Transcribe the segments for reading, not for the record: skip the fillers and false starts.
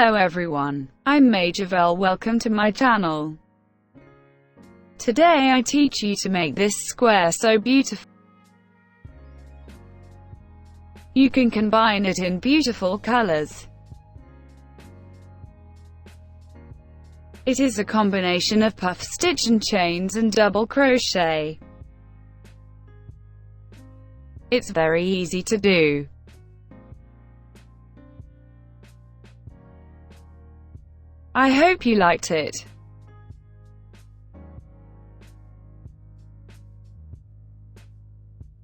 Hello everyone, I'm Majovel. Welcome to my channel. Today I teach you to make this square so beautiful. You can combine it in beautiful colors. It is a combination of puff stitch and chains and double crochet. It's very easy to do. I hope you liked it.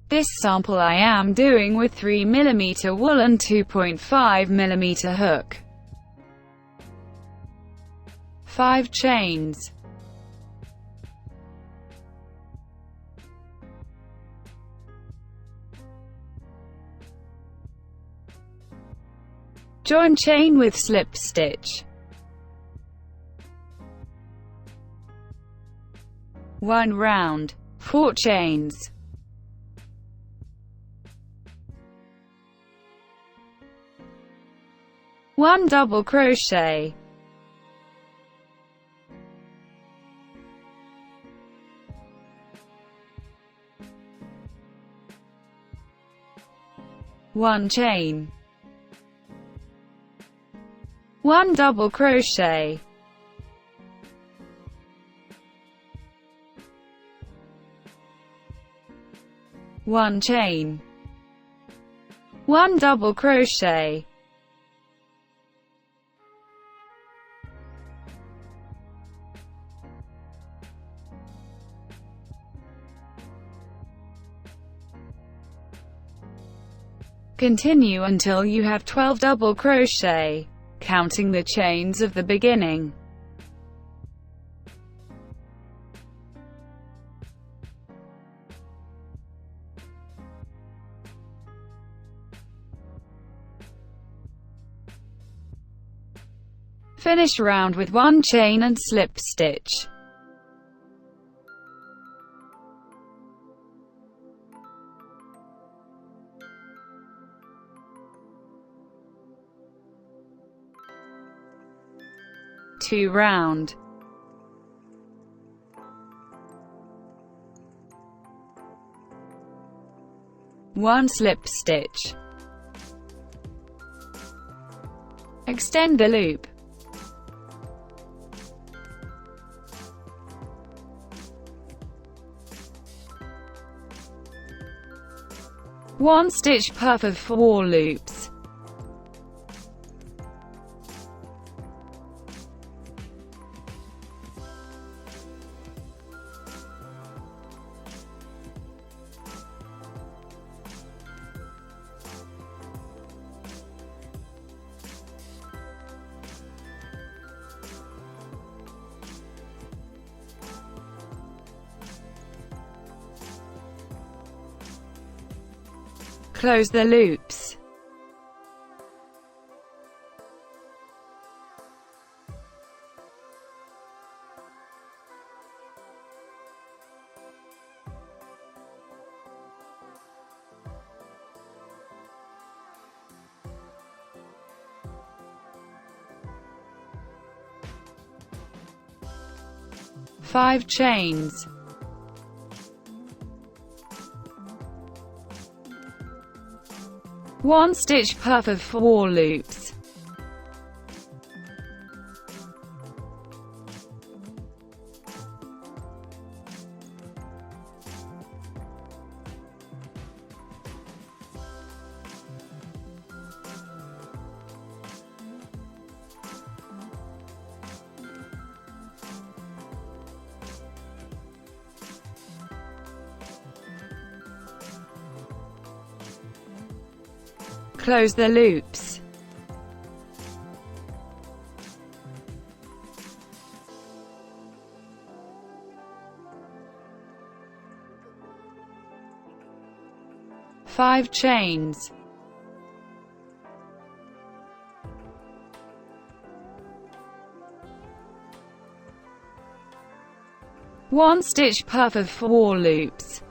This sample I am doing with 3mm wool and 2.5mm hook. 5 chains. Join chain with slip stitch. 1 round, 4 chains. 1 double crochet. 1 chain. 1 double crochet. 1 chain. 1 double crochet. Continue until you have 12 double crochet, counting the chains of the beginning. Finish round with 1 chain and slip stitch. Two round. One slip stitch. Extend the loop. One stitch puff of 4 loops. Close the loops. Five chains. 1 stitch puff of 4 loops. Close the loops. Five chains. 1 stitch puff of 4 loops.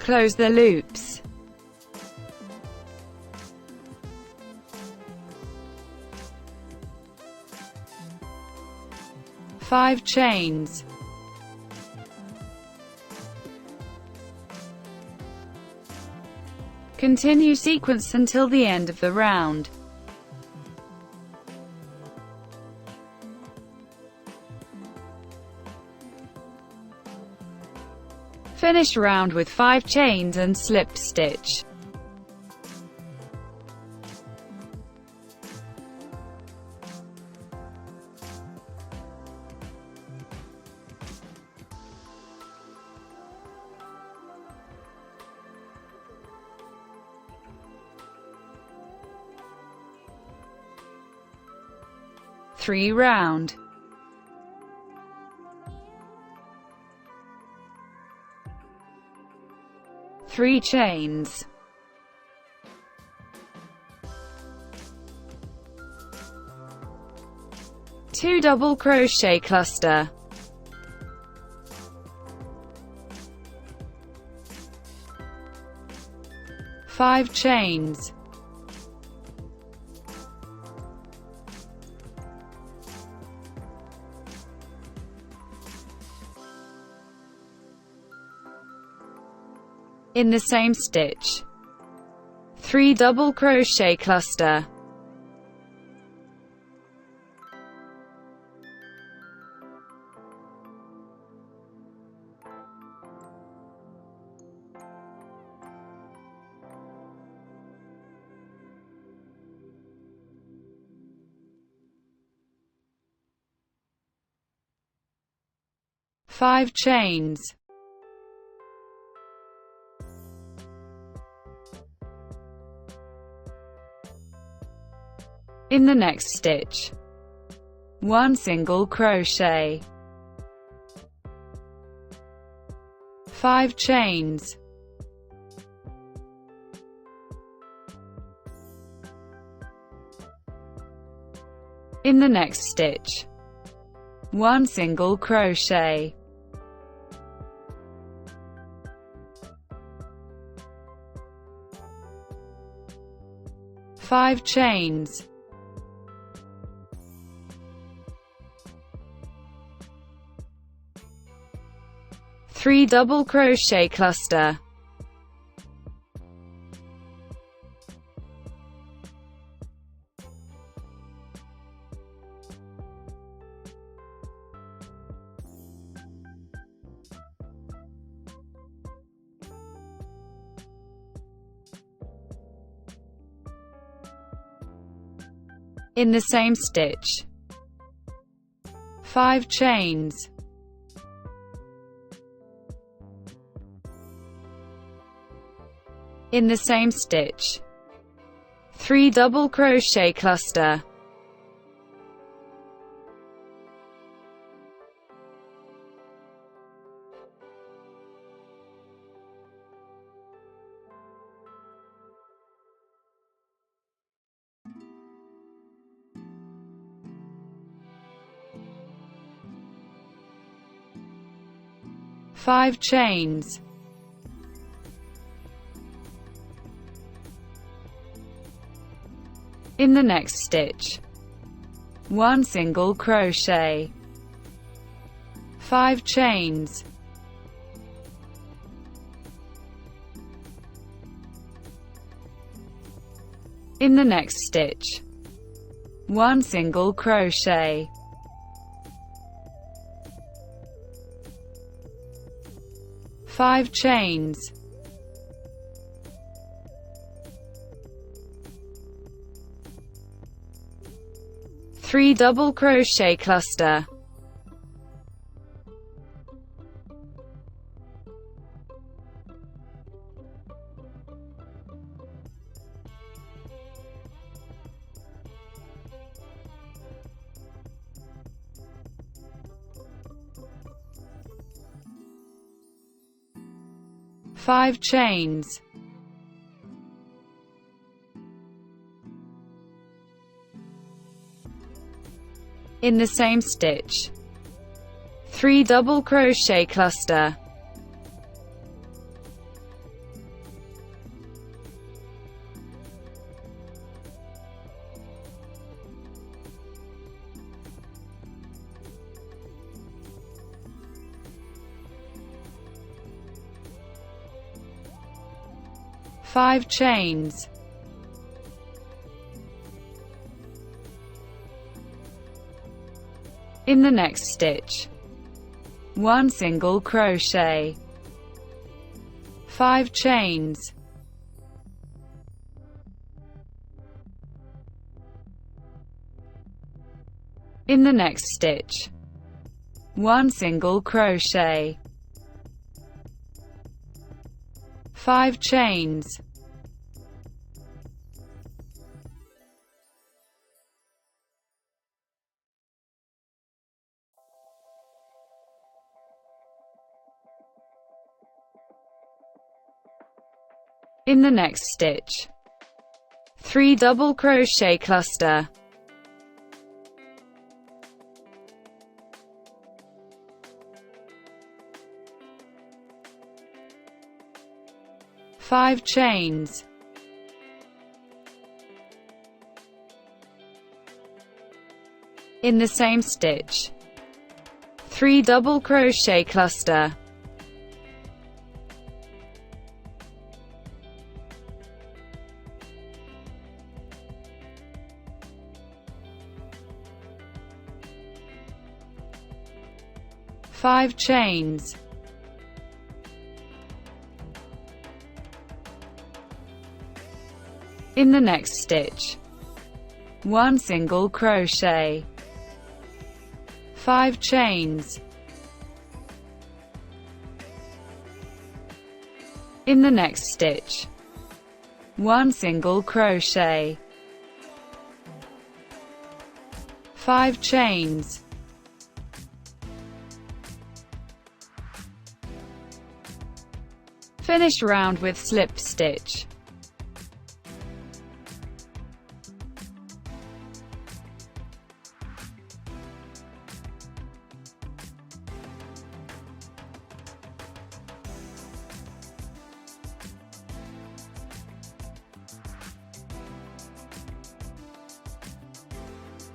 close the loops. 5 chains. Continue sequence until the end of the round. Finish round with 5 chains and slip stitch. Three round. Three chains. Two double crochet cluster. Five chains. In the same stitch, 3 double crochet cluster. Five chains. In the next stitch, 1 single crochet, 5 chains, in the next stitch, 1 single crochet, 5 chains, three double crochet cluster, in the same stitch, 5 chains, in the same stitch, 3 double crochet cluster, five chains, in the next stitch, 1 single crochet, 5 chains, in the next stitch, 1 single crochet, 5 chains, three double crochet cluster, five chains, in the same stitch, 3 double crochet cluster, 5 chains. In the next stitch, 1 single crochet, 5 chains. In the next stitch, 1 single crochet, 5 chains. In the next stitch, 3 double crochet cluster, 5 chains. In the same stitch, 3 double crochet cluster, 5 chains. In the next stitch, 1 single crochet, 5 chains. In the next stitch, 1 single crochet, 5 chains. Finish round with slip stitch.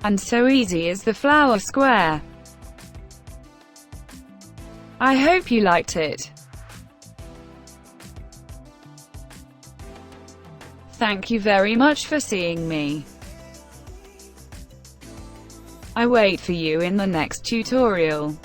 And so easy is the flower square. I hope you liked it. Thank you very much for seeing me. I wait for you in the next tutorial.